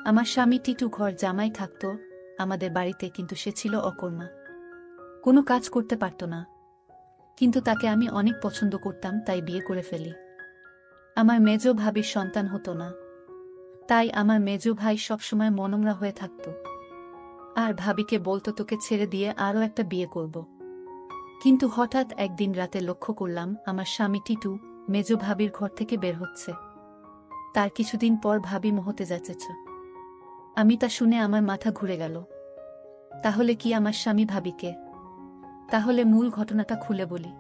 আমার স্বামী টিটু ঘর জামাই থাকত আমাদের বাড়িতে, কিন্তু সে ছিল অকর্মা, কোনো কাজ করতে পারত না। কিন্তু তাকে আমি অনেক পছন্দ করতাম, তাই বিয়ে করে ফেলি। আমার মেজ ভাবির সন্তান হতো না, তাই আমার মেজ ভাই সবসময় মনমরা হয়ে থাকত আর ভাবিকে বলতো তোকে ছেড়ে দিয়ে আরও একটা বিয়ে করব। কিন্তু হঠাৎ একদিন রাতে লক্ষ্য করলাম আমার স্বামী টিটু মেজ ভাবির ঘর থেকে বের হচ্ছে। তার কিছুদিন পর ভাবি মহতে যাচ্ছে। আমি তা শুনে আমার মাথা ঘুরে গেল। তাহলে কি আমার স্বামী ভাবিকে? তাহলে মূল ঘটনাটা খুলে বলি।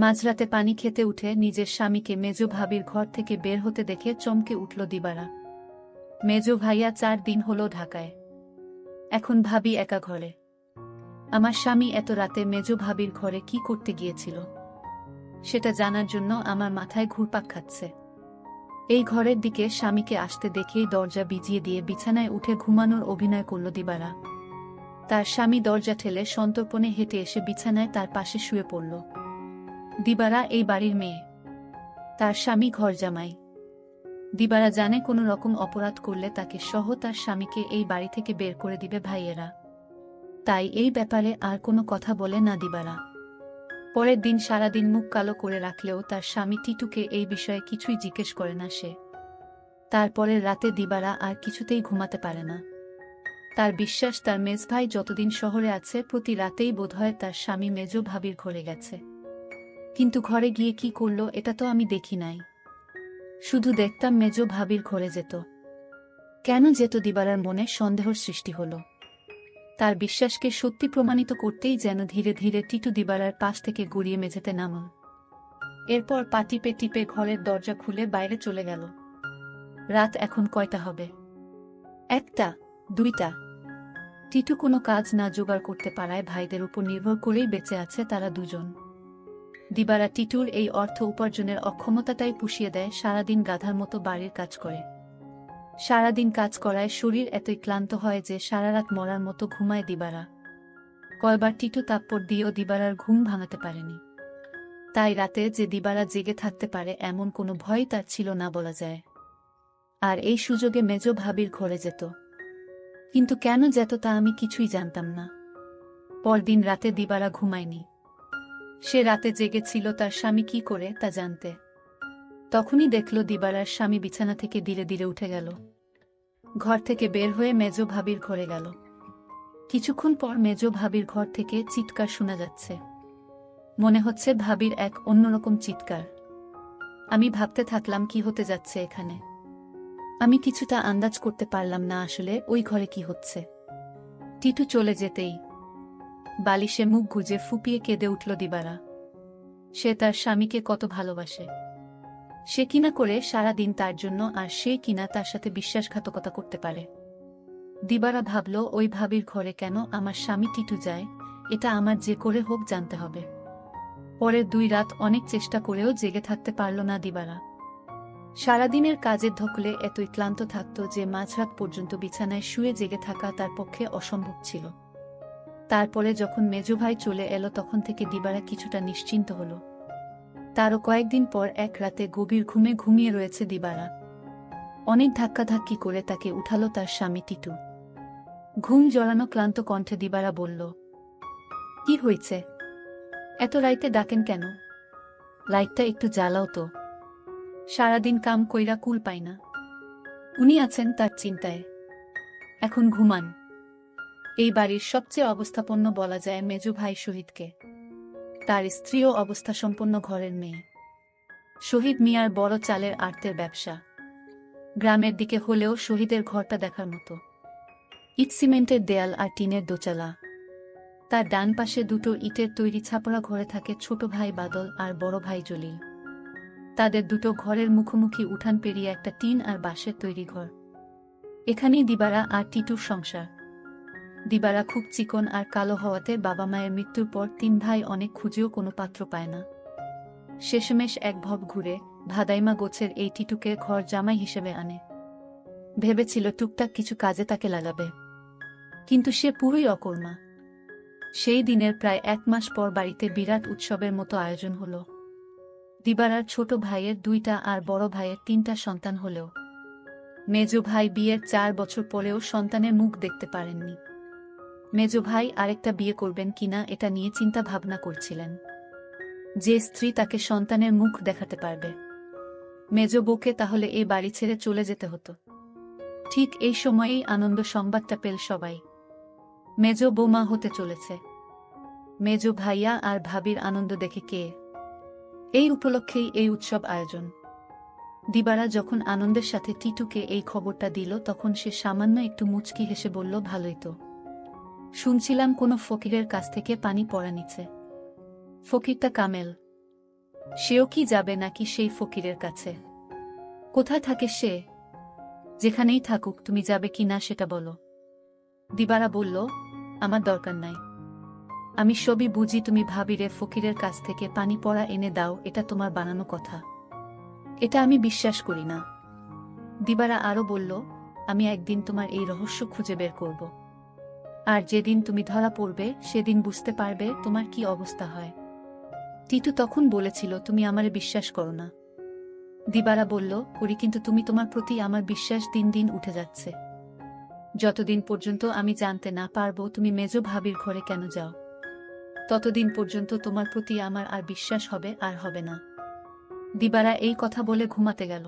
মাঝরাতে পানি খেতে উঠে নিজের স্বামীকে মেজ ভাবির ঘর থেকে বের হতে দেখে চমকে উঠল দিবারা। মেজ ভাইয়া 4 দিন হলো ঢাকায়, এখন ভাবি একা ঘরে। আমার স্বামী এত রাতে মেজ ভাবির ঘরে কি করতে গিয়েছিল সেটা জানার জন্য আমার মাথায় ঘুরপাক খাচ্ছে। এই ঘরের দিকে স্বামীকে আসতে দেখেই দরজা বিজিয়ে দিয়ে বিছানায় উঠে ঘুমানোর অভিনয় করল দিবারা। তার স্বামী দরজা ঠেলে সন্তর্পণে হেঁটে এসে বিছানায় তার পাশে শুয়ে পড়ল। দিবারা এই বাড়ির মেয়ে, তার স্বামী ঘর জামাই। দিবারা জানে কোনো রকম অপরাধ করলে তাকে সহ তার স্বামীকে এই বাড়ি থেকে বের করে দিবে ভাইয়েরা, তাই এই ব্যাপারে আর কোনো কথা বলে না দিবারা। পরের দিন সারাদিন মুখ কালো করে রাখলেও তার স্বামী টিটুকে এই বিষয়ে কিছুই জিজ্ঞেস করে না সে। তারপরের রাতে দিবারা আর কিছুতেই ঘুমাতে পারে না। তার বিশ্বাস তার মেজ ভাই যতদিন শহরে আছে প্রতি রাতেই বোধহয় তার স্বামী মেজ ভাবির ঘরে গেছে। কিন্তু ঘরে গিয়ে কি করল এটা তো আমি দেখি নাই, শুধু দেখতাম মেজ ভাবির ঘরে যেত। কেন যেত দিবারার মনে সন্দেহের সৃষ্টি হল। তার বিশ্বাসকে সত্যি প্রমাণিত করতেই যেন ধীরে ধীরে টিটু দিবারার পাশ থেকে গড়িয়ে মেঝেতে নামল। এরপর পা টিপে টিপে ঘরের দরজা খুলে বাইরে চলে গেল। রাত এখন কয়টা হবে? 1টা, 2টা। টিটু কোনো কাজ না জোগাড় করতে পারায় ভাইদের উপর নির্ভর করেই বেঁচে আছে তারা দুজন। দিবারা টিটুর এই অর্থ উপার্জনের অক্ষমতাটাই পুষিয়ে দেয়, সারাদিন গাধার মতো বাড়ির কাজ করে। সারাদিন কাজ করায় শরীর এতই ক্লান্ত হয় যে সারারাত মরার মতো ঘুমায় দিবারা। কয়বার টিটু তাপ্পড় দিয়েও দিবারার ঘুম ভাঙাতে পারেনি। তাই রাতে যে দিবারা জেগে থাকতে পারে এমন কোনো ভয় তার ছিল না বলা যায়। আর এই সুযোগে মেজ ভাবির ঘরে যেত। কিন্তু কেন যেত তা আমি কিছুই জানতাম না। পরদিন রাতে দিবারা ঘুমায়নি। সে রাতে জেগেছিল তার স্বামী কি করে তা জানতে। তখনই দেখল দিবারার স্বামী বিছানা থেকে ধীরে ধীরে উঠে গেল। ঘর থেকে বের হয়ে মেজ ভাবির ঘরে গেল। কিছুক্ষণ পর মেজ ভাবির ঘর থেকে চিৎকার শোনা যাচ্ছে। মনে হচ্ছে ভাবির এক অন্যরকম চিৎকার। আমি ভাবতে থাকলাম কি হতে যাচ্ছে এখানে। আমি কিছুটা আন্দাজ করতে পারলাম না আসলে ওই ঘরে কি হচ্ছে। টিটু চলে যেতেই বালিশে মুখ গুজে ফুপিয়ে কেঁদে উঠল দিবারা। সে তার স্বামীকে কত ভালোবাসে, সে কিনা করে সারাদিন তার জন্য, আর সে কিনা তার সাথে বিশ্বাসঘাতকতা করতে পারে। দিবারা ভাবল ওই ভাবির ঘরে কেন আমার স্বামী টিটু যায়, এটা আমার যে করে হোক জানতে হবে। পরের 2 রাত অনেক চেষ্টা করেও জেগে থাকতে পারল না দিবারা। সারাদিনের কাজের ধকলে এতই ক্লান্ত থাকত যে মাঝরাত পর্যন্ত বিছানায় শুয়ে জেগে থাকা তার পক্ষে অসম্ভব ছিল। তারপরে যখন মেজ ভাই চলে এলো তখন থেকে দিবারা কিছুটা নিশ্চিন্ত হল। তারও কয়েকদিন পর এক রাতে গভীর ঘুমে ঘুমিয়ে রয়েছে দিবারা। অনেক ধাক্কাধাক্কি করে তাকে উঠালো তার স্বামী টিটু। ঘুম জড়ানো ক্লান্ত কণ্ঠে দিবারা বলল, কি হয়েছে? এত রাইতে ডাকেন কেন? লাইটটা একটু জ্বালাও তো। সারাদিন কাম কইরা কুল পাই না। উনি আছেন তার চিন্তায়, এখন ঘুমান। এই বাড়ির সবচেয়ে অবস্থাপন্ন বলা যায় মেজ ভাই শহীদকে। তার স্ত্রীও অবস্থাসম্পন্ন ঘরের মেয়ে। শহীদ মিয়ার বড় চালের আড়তের ব্যবসা। গ্রামের দিকে হলেও শহীদের ঘরটা দেখার মতো। ইট সিমেন্টের দেয়াল আর টিনের দোচালা। তার ডান পাশে 2টো ইটের তৈরি ছাপড়া ঘরে থাকে ছোট ভাই বাদল আর বড় ভাই জলিল। তাদের 2টো ঘরের মুখোমুখি উঠান পেরিয়ে একটা টিন আর বাঁশের তৈরি ঘর। এখানেই দিবারা আর টিটুর সংসার। দিবারা খুব চিকন আর কালো হওয়াতে বাবা মায়ের মৃত্যুর পর 3 ভাই অনেক খুঁজেও কোনো পাত্র পায় না। শেষমেশ এক ভব ঘুরে ভাদাইমা গোছের এই টিটুকে ঘর জামাই হিসেবে আনে। ভেবেছিল টুকটাক কিছু কাজে তাকে লাগাবে, কিন্তু সে পুরোই অকর্মা। সেই দিনের প্রায় 1 মাস পর বাড়িতে বিরাট উৎসবের মতো আয়োজন হলো। দিবারার ছোট ভাইয়ের 2টা আর বড় ভাইয়ের 3টা সন্তান হলেও মেজো ভাই বিয়ের 4 বছর পরেও সন্তানের মুখ দেখতে পারেননি। মেজো ভাই আরেকটা বিয়ে করবেন কিনা এটা নিয়ে চিন্তা ভাবনা করছিলেন। যে স্ত্রী তাকে সন্তানের মুখ দেখাতে পারবে, মেজো বউকে তাহলে এই বাড়ি ছেড়ে চলে যেতে হতো। ঠিক এই সময়েই আনন্দ সংবাদটা পেল সবাই। মেজো বৌমা হতে চলেছে। মেজো ভাইয়া আর ভাবির আনন্দ দেখে কে। এই উপলক্ষেই এই উৎসব আয়োজন। দিবারা যখন আনন্দের সাথে টিটুকে এই খবরটা দিল তখন সে সামান্য একটু মুচকি হেসে বলল, ভালোই তো। শুনছিলাম কোনো ফকিরের কাছ থেকে পানি পড়া নিচ্ছে। ফকিরটা কামেল। সেও কি যাবে নাকি সেই ফকিরের কাছে? কোথায় থাকে সে? যেখানেই থাকুক, তুমি যাবে কি না সেটা বলো। দিবারা বলল, আমার দরকার নাই। আমি সবই বুঝি, তুমি ভাবিরে ফকিরের কাছ থেকে পানি পড়া এনে দাও, এটা তোমার বানানো কথা। এটা আমি বিশ্বাস করি না। দিবারা আরো বলল, আমি একদিন তোমার এই রহস্য খুঁজে বের করব। আর যেদিন তুমি ধরা পড়বে সেদিন বুঝতে পারবে তোমার কি অবস্থা হয়। টিটু তখন বলেছিল, তুমি আমারে বিশ্বাস করো না। দিবারা বলল, করি, কিন্তু তুমি তোমার প্রতি আমার বিশ্বাস দিন দিন উঠে যাচ্ছে। যতদিন পর্যন্ত আমি জানতে না পারবো তুমি মেজো ভাবির ঘরে কেন যাও, ততদিন পর্যন্ত তোমার প্রতি আমার আর বিশ্বাস হবে আর হবে না। দিবারা এই কথা বলে ঘুমাতে গেল।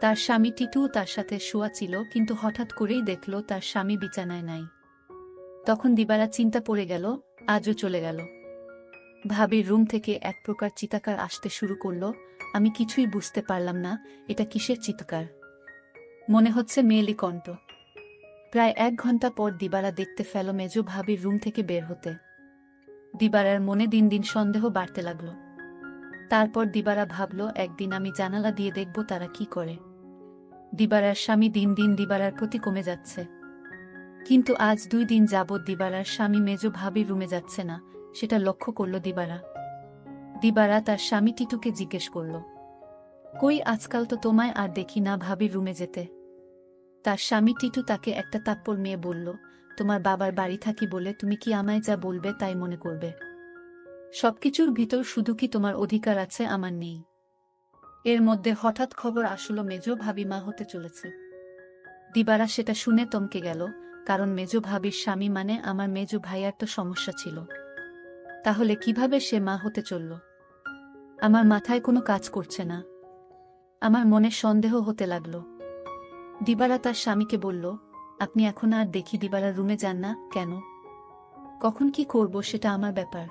তার স্বামী টিটু তার সাথে শোয়া ছিল, কিন্তু হঠাৎ করেই দেখল তার স্বামী বিছানায় নাই। তখন দিবারা চিন্তা পড়ে গেল, আজও চলে গেল। ভাবির রুম থেকে এক প্রকার চিৎকার আসতে শুরু করল। আমি কিছুই বুঝতে পারলাম না এটা কিসের চিৎকার। মনে হচ্ছে মেয়েলি কণ্ঠ। প্রায় 1 ঘন্টা পর দিবারা দেখতে পেল মেজো ভাবির রুম থেকে বের হতে। দিবারার মনে দিন দিন সন্দেহ বাড়তে লাগল। তারপর দিবারা ভাবল, একদিন আমি জানালা দিয়ে দেখব তারা কি করে। দিবারার স্বামী দিন দিন দিবারার প্রতি কমে যাচ্ছে। কিন্তু আজ 2 দিন যাবৎ দিবারার স্বামী মেজো ভাবির রুমে যাচ্ছে না, সেটা লক্ষ্য করল দিবারা। দিবারা তার স্বামী টিটুকে জিজ্ঞেস করল, কই, আজকাল তো তোমায় আর দেখি না ভাবির রুমে যেতে। তার স্বামী টিটু তাকে একটা তাপ্পড় মেয়ে বলল, তোমার বাবার বাড়ি থাকি বলে তুমি কি আমায় যা বলবে তাই মনে করবে? সবকিছুর ভিতর শুধু কি তোমার অধিকার আছে, আমার নেই? এর মধ্যে হঠাৎ খবর আসলো মেজো ভাবি মা হতে চলেছে। দিবারা সেটা শুনে থমকে গেল, কারণ মেজো ভাবির স্বামী মানে আমার মেজো ভাইয়ার তো সমস্যা ছিল। তাহলে কিভাবে সে মা হতে চলল? আমার মাথায় কোনো কাজ করছে না। আমার মনে সন্দেহ হতে লাগল। দিবারা তার স্বামীকে বলল, আপনি এখন আর দেখি দিবারার রুমে যান না কেন? কখন কি করব সেটা আমার ব্যাপার।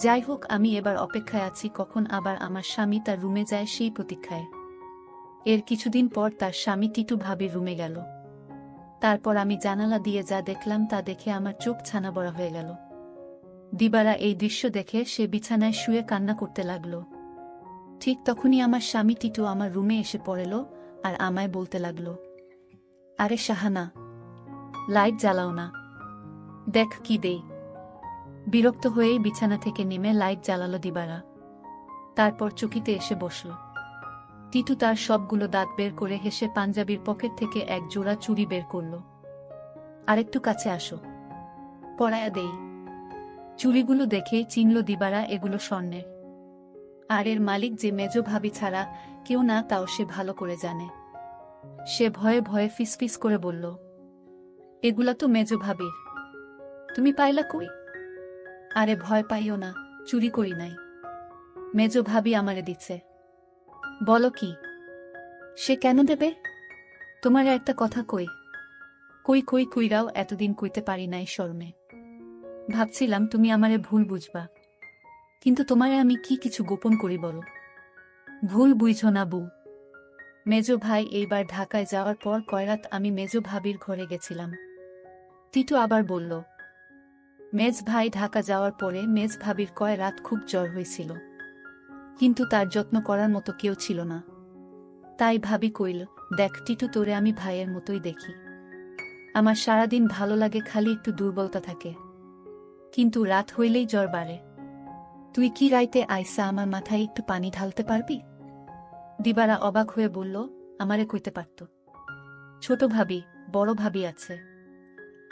যাই হোক, আমি এবার অপেক্ষায় আছি কখন আবার আমার স্বামী তার রুমে যায় সেই প্রতীক্ষায়। এর কিছুদিন পর তার স্বামী টিটু ভাবির রুমে গেল। তারপর আমি জানালা দিয়ে যা দেখলাম তা দেখে আমার চোখ ছানা বড়া হয়ে গেল। দিবারা এই দৃশ্য দেখে সে বিছানায় শুয়ে কান্না করতে লাগল। ঠিক তখনই আমার স্বামী টিটু আমার রুমে এসে পড়ল আর আমায় বলতে লাগল, আরে শাহানা, লাইট জ্বালাও না, দেখ কি দেই। বিরক্ত হয়েই বিছানা থেকে নেমে লাইট জ্বালালো দিবারা। তারপর চকিতে এসে বসল। টিটু তার সবগুলো দাঁত বের করে হেসে পাঞ্জাবির পকেট থেকে এক জোড়া চুড়ি বের করল। আরেকটু কাছে আসো, পরায়া দেই। চুড়িগুলো দেখে চিনল দিবারা এগুলো স্বর্ণের। আর এর মালিক যে মেজো ভাবি ছাড়া কেউ না, তাও সে ভালো করে জানে। সে ভয়ে ভয়ে ফিসফিস করে বলল, এগুলা তো মেজো ভাবির, তুমি পাইলা কই? আরে ভয় পাইও না, চুরি করি নাই, মেজো ভাবি আমারে দিচ্ছে। বলো কি? সে কেন দেবে? তোমার একটা কথা কই। কই কই কইরাও এতদিন কইতে পারি নাই শর্মে। ভাবছিলাম তুমি আমারে ভুল বুঝবা, কিন্তু তোমারে আমি কি কিছু গোপন করি বলো? ভুল বুঝো না বউ। মেজো ভাই এইবার ঢাকায় যাওয়ার পর কয়রাত আমি মেজো ভাবির ঘরে গেছিলাম। টিটু আবার বলল, মেজ ভাই ঢাকা যাওয়ার পরে মেজ ভাবির কয় রাত খুব জ্বর হয়েছিল, কিন্তু তার যত্ন করার মতো কেউ ছিল না। তাই ভাবি কইল, দেখ টিটু, তোরে আমি ভাইয়ের মতোই দেখি। আমার সারাদিন ভালো লাগে, খালি একটু দুর্বলতা থাকে, কিন্তু রাত হইলেই জ্বর বাড়ে। তুই কি রাইতে আইসা আমার মাথায় একটু পানি ঢালতে পারবি? দিবারা অবাক হয়ে বলল, আমারে কইতে পারত। ছোট ভাবি, বড় ভাবি আছে,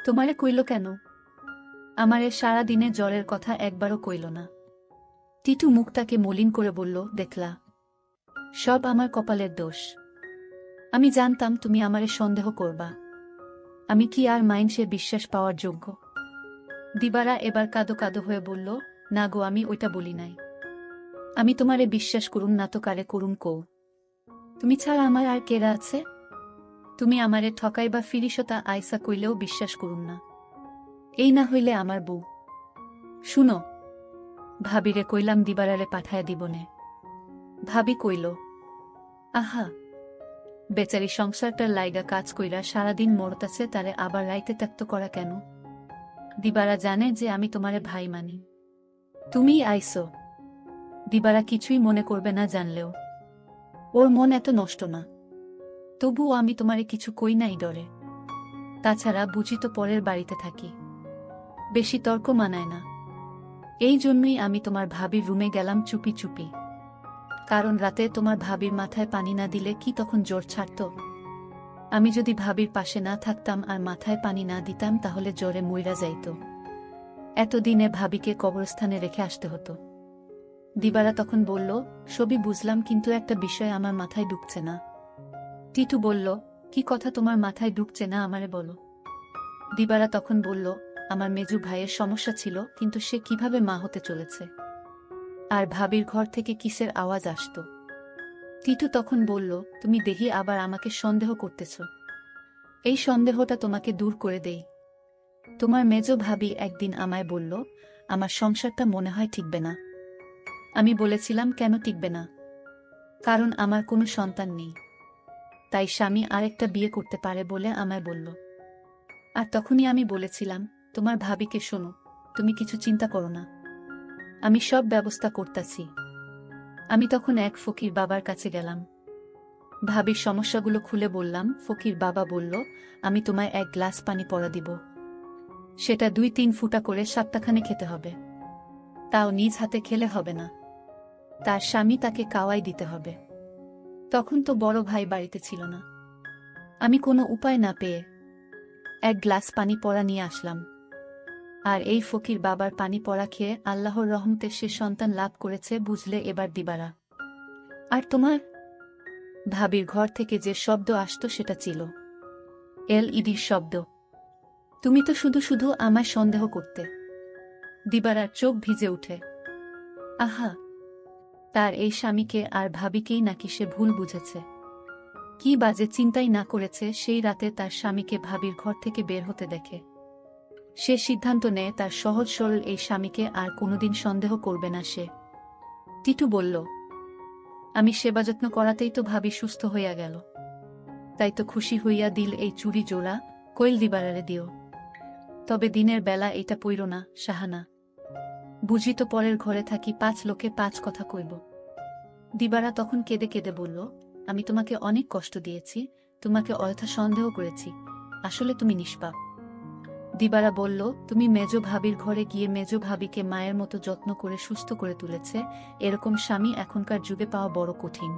তোমারে কইল কেন? আমারে সারাদিনে জ্বরের কথা একবারও কইল না। টিটু মুখটাকে মলিন করে বলল, দেখলা, সব আমার কপালের দোষ। আমি জানতাম তুমি আমারে সন্দেহ করবা। আমি কি আর মাইন্সে বিশ্বাস পাওয়ার যোগ্য? দিবারা এবার কাঁদো কাঁদো হয়ে বলল, না গো, আমি ওইটা বলি নাই। আমি তোমারে বিশ্বাস করুম না তো কারে করুম কও? তুমি ছাড়া আমার আর কেরা আছে? তুমি আমারে ঠকাই বা ফিরিসতা আইসা কইলেও বিশ্বাস করুম না। এই না হইলে আমার বউ। শুনো, ভাবিরে কইলাম দিবারারে পাঠায়া দিবনে। ভাবি কইল, আহা, বেচারি সংসারটার লাইগা কাজ কইরা সারাদিন মরতাছে, তারে আবার রাইতে ত্যাক্ত করা কেন? দিবারা জানে যে আমি তোমারে ভাই মানি। তুমিই আইসো, দিবারা কিছুই মনে করবে না জানলেও। ওর মন এত নষ্ট না। তবুও আমি তোমারে কিছু কই নাই ডরে। তাছাড়া বুঝি তো পরের বাড়িতে থাকি, বেশি তর্ক মানায় না। এই জন্যই আমি তোমার ভাবির রুমে গেলাম চুপি চুপি। কারণ রাতে তোমার ভাবির মাথায় পানি না দিলে কি তখন জ্বর ছাড়ত? আমি যদি ভাবির পাশে না থাকতাম আর মাথায় পানি না দিতাম তাহলে জ্বরে মইরা যাইত। এতদিনে ভাবিকে কবরস্থানে রেখে আসতে হতো। দিবারা তখন বলল, সবই বুঝলাম, কিন্তু একটা বিষয় আমার মাথায় ঢুকছে না। টিটু বলল, কি কথা তোমার মাথায় ঢুকছে না আমারে বলো। দিবারা তখন বলল, আমার মেজু ভাইয়ের সমস্যা ছিল, কিন্তু সে কিভাবে মা হতে চলেছে। আর ভাবির ঘর থেকে কিসের আওয়াজ আসত। টিটু তখন বলল, তুমি দেখি আবার আমাকে সন্দেহ করতেছ। এই সন্দেহটা তোমাকে দূর করে দেই। তোমার মেজ ভাবি একদিন আমায় বলল, আমার সংসারটা মনে হয় টিকবে না। আমি বলেছিলাম, কেন টিকবে না? কারণ আমার কোনো সন্তান নেই, তাই স্বামী আরেকটা বিয়ে করতে পারে বলে আমায় বলল। আর তখনই আমি বলেছিলাম, তোমার ভাবিকে শোনো, তুমি কিছু চিন্তা করো না, আমি সব ব্যবস্থা করতাছি। আমি তখন এক ফকির বাবার কাছে গেলাম। ভাবির সমস্যাগুলো খুলে বললাম। ফকির বাবা বলল, আমি তোমায় এক গ্লাস পানি পড়া দিব। সেটা 2-3 ফুটা করে সপ্তাহখানে খেতে হবে। তাও নিজ হাতে খেলে হবে না, তার স্বামী তাকে কাওয়াই দিতে হবে। তখন তো বড় ভাই বাড়িতে ছিল না। আমি কোনো উপায় না পেয়ে এক গ্লাস পানি পড়া নিয়ে আসলাম। আর এই ফকির বাবার পানি পড়া খেয়ে আল্লাহর রহমতে সে সন্তান লাভ করেছে, বুঝলে এবার দিবারা। আর তোমার ভাবির ঘর থেকে যে শব্দ আসতো সেটা ছিল LED শব্দ। তুমি তো শুধু শুধু আমায় সন্দেহ করতে। দিবারার চোখ ভিজে উঠে। আহা, তার এই স্বামীকে আর ভাবিকেই নাকি সে ভুল বুঝেছে। কি বাজে চিন্তাই না করেছে সেই রাতে তার স্বামীকে ভাবির ঘর থেকে বের হতে দেখে। সে সিদ্ধান্ত নেয় তার সহজ সরল এই স্বামীকে আর কোনোদিন সন্দেহ করবে না সে। টিটু বলল, আমি সেবা যত্ন করাতেই তো ভাবি সুস্থ হইয়া গেল। তাই তো খুশি হইয়া দিল এই চুরি জোড়া, কইল দিবারারে দিও। তবে দিনের বেলা এটা পইর না, সাহানা। বুঝি তো পরের ঘরে থাকি, 5 লোকে 5 কথা কইব। দিবারা তখন কেঁদে কেঁদে বলল, আমি তোমাকে অনেক কষ্ট দিয়েছি, তোমাকে অযথা সন্দেহ করেছি, আসলে তুমি নিষ্পাপ। দিবারা বলল, তুমি মেজ ভাবির ঘরে গিয়ে মেজ ভাবিকে মায়ের মতো যত্ন করে সুস্থ করে তুলেছে, এরকম স্বামী এখনকার যুগে পাওয়া বড় কঠিন।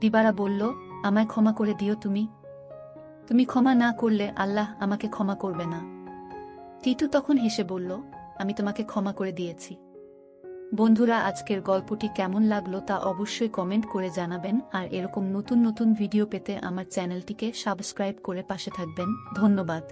দিবারা বলল, আমায় ক্ষমা করে দিও তুমি। তুমি ক্ষমা না করলে আল্লাহ আমাকে ক্ষমা করবে না। টিটু তখন হেসে বলল, আমি তোমাকে ক্ষমা করে দিয়েছি। বন্ধুরা, আজকের গল্পটি কেমন লাগলো তা অবশ্যই কমেন্ট করে জানাবেন, আর এরকম নতুন নতুন ভিডিও পেতে আমার চ্যানেলটিকে সাবস্ক্রাইব করে পাশে থাকবেন। ধন্যবাদ।